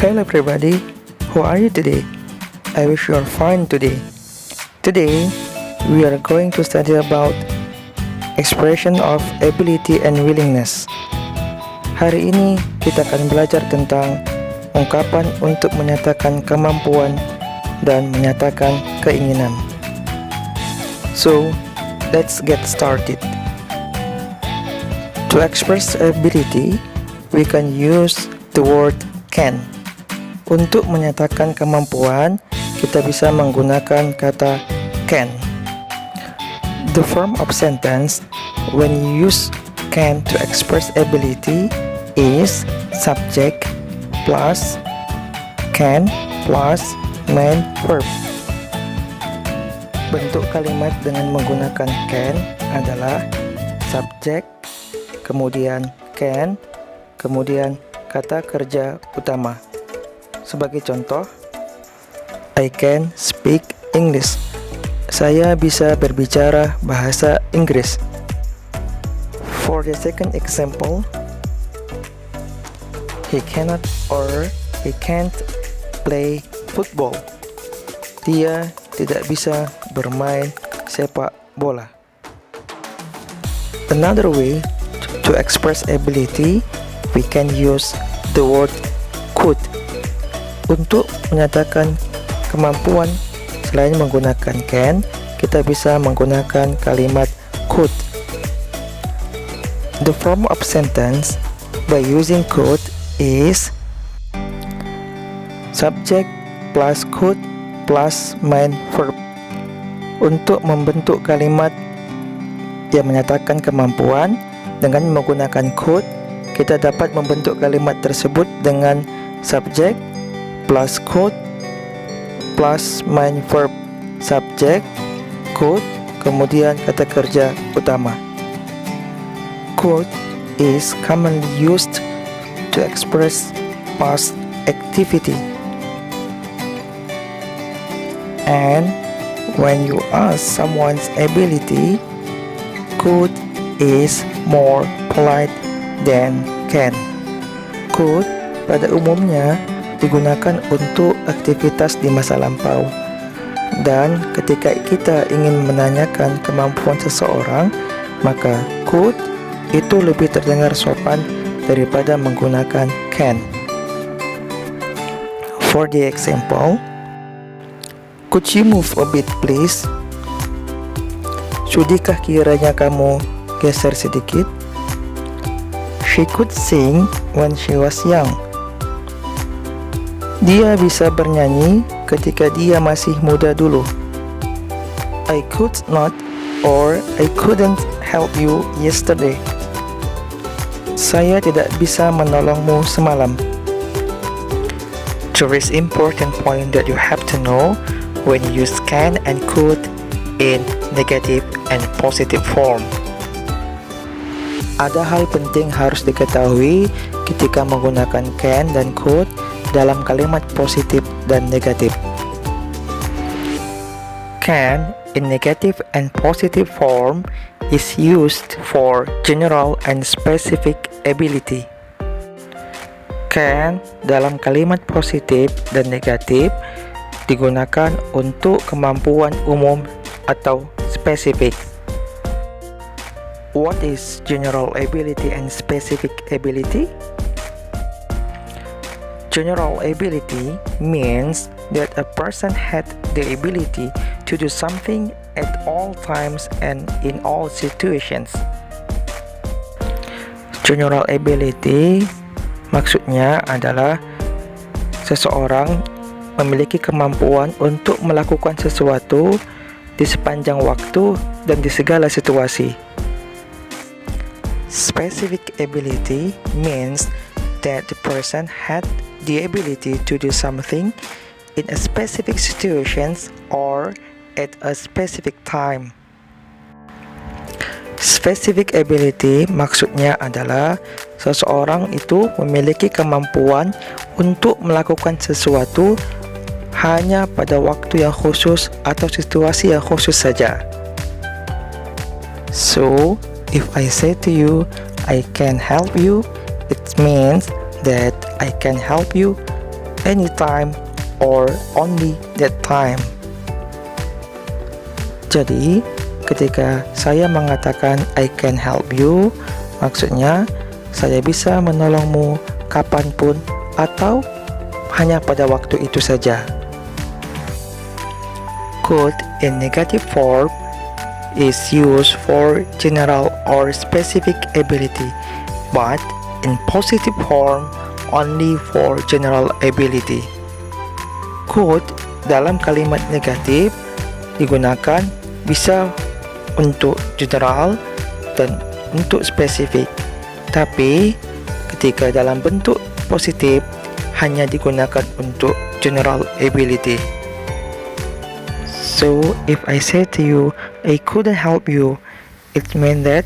Hello everybody, how are you today? I wish you are fine today. Today, we are going to study about expression of ability and willingness. Hari ini kita akan belajar tentang ungkapan untuk menyatakan kemampuan dan menyatakan keinginan. So, let's get started. To express ability, we can use the word can. Untuk menyatakan kemampuan, kita bisa menggunakan kata can. The form of sentence when you use can to express ability is subject plus can plus main verb. Bentuk kalimat dengan menggunakan can adalah subject, kemudian can, kemudian kata kerja utama. Sebagai contoh, I can speak English. Saya bisa berbicara bahasa Inggris. For the second example, he cannot or he can't play football. Dia tidak bisa bermain sepak bola. Another way to express ability, we can use the word could. Untuk menyatakan kemampuan, selain menggunakan can, kita bisa menggunakan kalimat could. The form of sentence by using could is subject plus could plus main verb. Untuk membentuk kalimat yang menyatakan kemampuan dengan menggunakan could, kita dapat membentuk kalimat tersebut dengan subject plus could plus main verb. Subject, could, kemudian kata kerja utama. Could is commonly used to express past activity. And when you ask someone's ability, could is more polite than can. Could pada umumnya digunakan untuk aktivitas di masa lampau. Dan ketika kita ingin menanyakan kemampuan seseorang, maka could itu lebih terdengar sopan daripada menggunakan can. For the example, could you move a bit please? Sudikah kiranya kamu geser sedikit? She could sing when she was young. Dia bisa bernyanyi ketika dia masih muda dulu. I could not or I couldn't help you yesterday. Saya tidak bisa menolongmu semalam. There is important point that you have to know when you use can and could in negative and positive form. Ada hal penting harus diketahui ketika menggunakan can dan could dalam kalimat positif dan negatif. Can in negative and positive form is used for general and specific ability. Can dalam kalimat positif dan negatif digunakan untuk kemampuan umum atau spesifik. What is general ability and specific ability? General ability means that a person had the ability to do something at all times and in all situations. General ability maksudnya adalah seseorang memiliki kemampuan untuk melakukan sesuatu di sepanjang waktu dan di segala situasi. Specific ability means that the person had the ability to do something in a specific situations or at a specific time. Specific ability maksudnya adalah seseorang itu memiliki kemampuan untuk melakukan sesuatu hanya pada waktu yang khusus atau situasi yang khusus saja. So, if I say to you, I can help you, it means that I can help you anytime or only that time. Jadi, ketika saya mengatakan I can help you, maksudnya saya bisa menolongmu kapanpun atau hanya pada waktu itu saja. Could in negative form is used for general or specific ability, but in positive form only for general ability. Could dalam kalimat negatif digunakan bisa untuk general dan untuk spesifik, tapi ketika dalam bentuk positif hanya digunakan untuk general ability. So if I say to you, I couldn't help you, it means that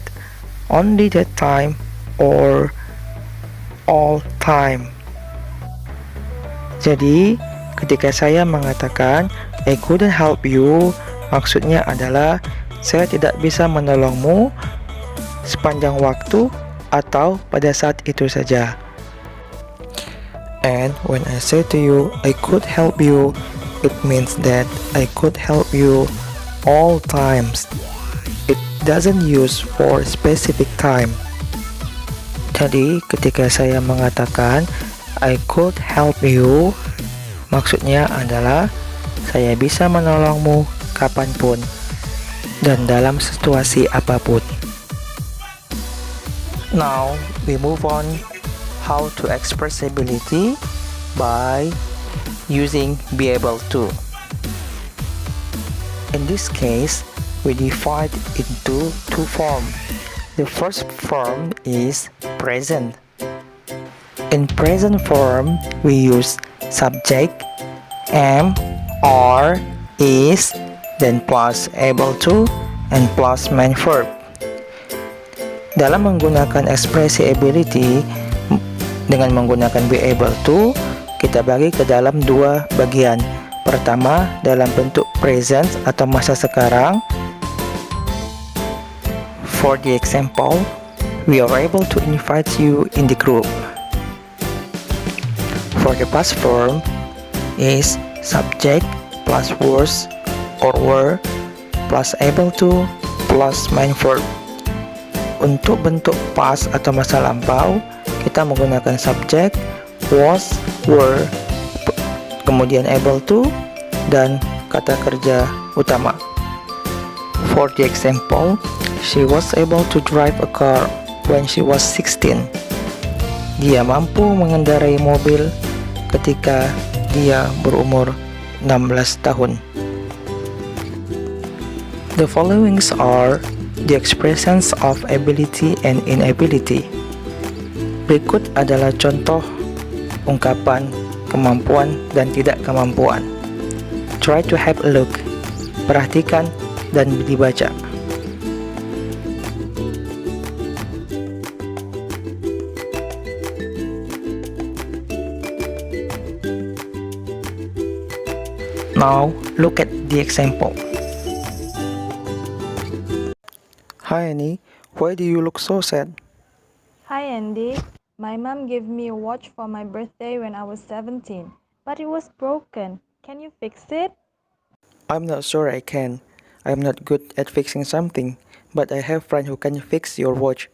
only that time or all time. Jadi ketika saya mengatakan I couldn't help you, maksudnya adalah saya tidak bisa menolongmu sepanjang waktu atau pada saat itu saja. And when I say to you, I could help you, it means that I could help you all times. It doesn't use for specific time. Jadi ketika saya mengatakan I could help you, maksudnya adalah saya bisa menolongmu kapanpun dan dalam situasi apapun. Now we move on how to express ability by using be able to. In this case, we divide into two forms. The first form is present. In present form, we use subject, am, are, is, then plus able to, and plus main verb. Dalam menggunakan ekspresi ability dengan menggunakan be able to, kita bagi ke dalam dua bagian. Pertama, dalam bentuk present atau masa sekarang. For the example, we are able to invite you in the group. For the past form is subject plus was or were plus able to plus main verb. Untuk bentuk past atau masa lampau, kita menggunakan subject, was, were, kemudian able to, dan kata kerja utama. For the example, she was able to drive a car when she was 16. Dia mampu mengendarai mobil ketika dia berumur 16 tahun. The followings are the expressions of ability and inability. Berikut adalah contoh ungkapan kemampuan dan tidak kemampuan. Try to have a look. Perhatikan dan dibaca. Now, look at the example. Hi Annie, why do you look so sad? Hi Andy, my mom gave me a watch for my birthday when I was 17, but it was broken. Can you fix it? I'm not sure I can. I'm not good at fixing something, but I have a friend who can fix your watch.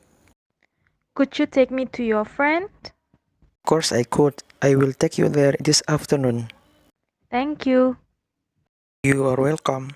Could you take me to your friend? Of course I could. I will take you there this afternoon. Thank you. You are welcome.